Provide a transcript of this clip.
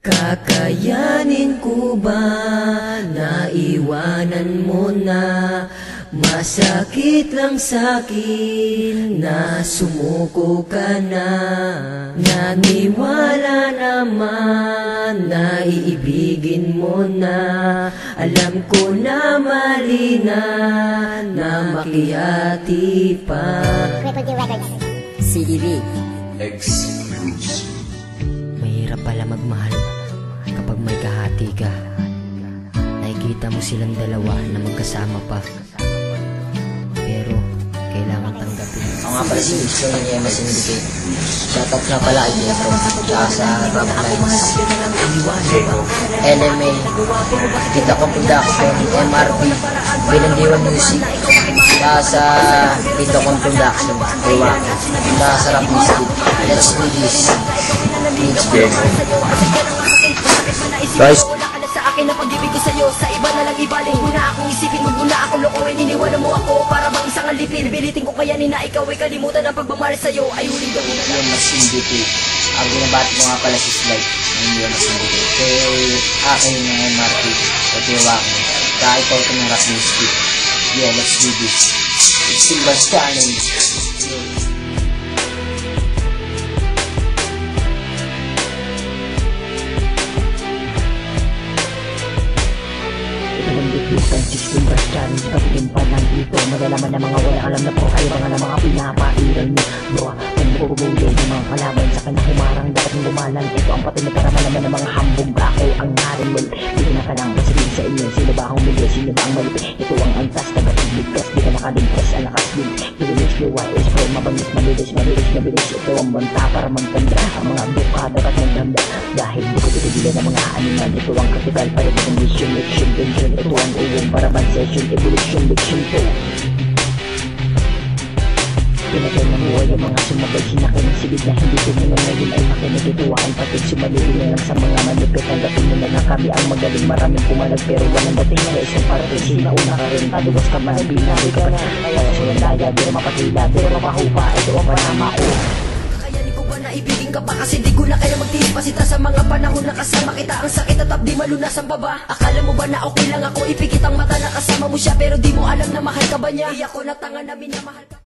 Kakayanin ko ba na iwanan mo na? Masakit lang sa'kin na sumuko ka na. Naniwala naman na iibigin mo na. Alam ko na mali na makiyati pa. CDB Exclusive. Mahirap pala magmahal kapag may kahati ka. Nakikita mo silang dalawa na magkasama pa, pero kailangan tanggapin. Ako nga pala si Johnny Niemes Syndicate. Shoutout nga pala kay Jetro sa Rob Lines, LMA, Kita Ko Production, MRP, Binandiwan Music, sa Kita Ko Production, sa Rap Music. Let's do this. Guys, sa akin na pag-ibig ko sa'yo, sa iba na lang ibalik mo na akong isipin, wag mo na akong lokohin, iniwanan mo ako para bang isang alipin. Bilitin ko kaya na ikaw ay kalimutan ang pagmamahal sa'yo, ay huling gawin na lang. Niemes Syndicate. Ang binabati ko nga pala si Slide ng Niemes Syndicate. Kay akin ng MRT, kay Tiwaki, kahit ikaw ito ng Rap Music. Yeah, let's do this. It's Silver's Challenge. System Brush Challenge, pagiging pa lang dito. Malalaman ng mga walang alam na po kayo mga mga pinapairal mo. Bro, kung bububulo ng mga kalaban sa kanya humarang dapat ng gumalan. Ito ang patunay para malaman ng mga hambog. Ako ang narimol, dito na ka lang sasabihin sa inyo. Sino ba ang humili, sino ba ang malupit? Ito ang antas, taga-pagligtas. Di ka nakaligtas, ang lakas din. Pililis, liwais, pero mabangis, mabilis, mabilis, mabilis. Ito ang banta para magtanda ang mga bukada at magdanda. Dahil di ko pitigilan ng mga animal. Ito ang katikal para sa condition, action, tension. Ito ang uwong para session, evolution, lection 2. Pinagay ng buhay ang mga sumabay, sinakay ng silid na hindi tumingon. Ngayon ay makinagituwaan patid sumalili na lang sa mga manipit. Ang dating nila na kami ang magaling, maraming pumalag pero walang dating na isang parating. Sinauna ka rin, tadugas ka man, binari ka pa. Kaya sulandaya, di na mapatila, di na mapahupa. Ito ang panama ko. Naibigin ka pa kasi di ko na kaya magtiis pa sita sa mga panahon na kasama kita. Ang sakit at abdi malunasan pa ba? Akala mo ba na okay lang ako ipikit ang mata na kasama mo siya, pero di mo alam na mahal ka ba niya? Iyak ko na tanga na minamahal ka.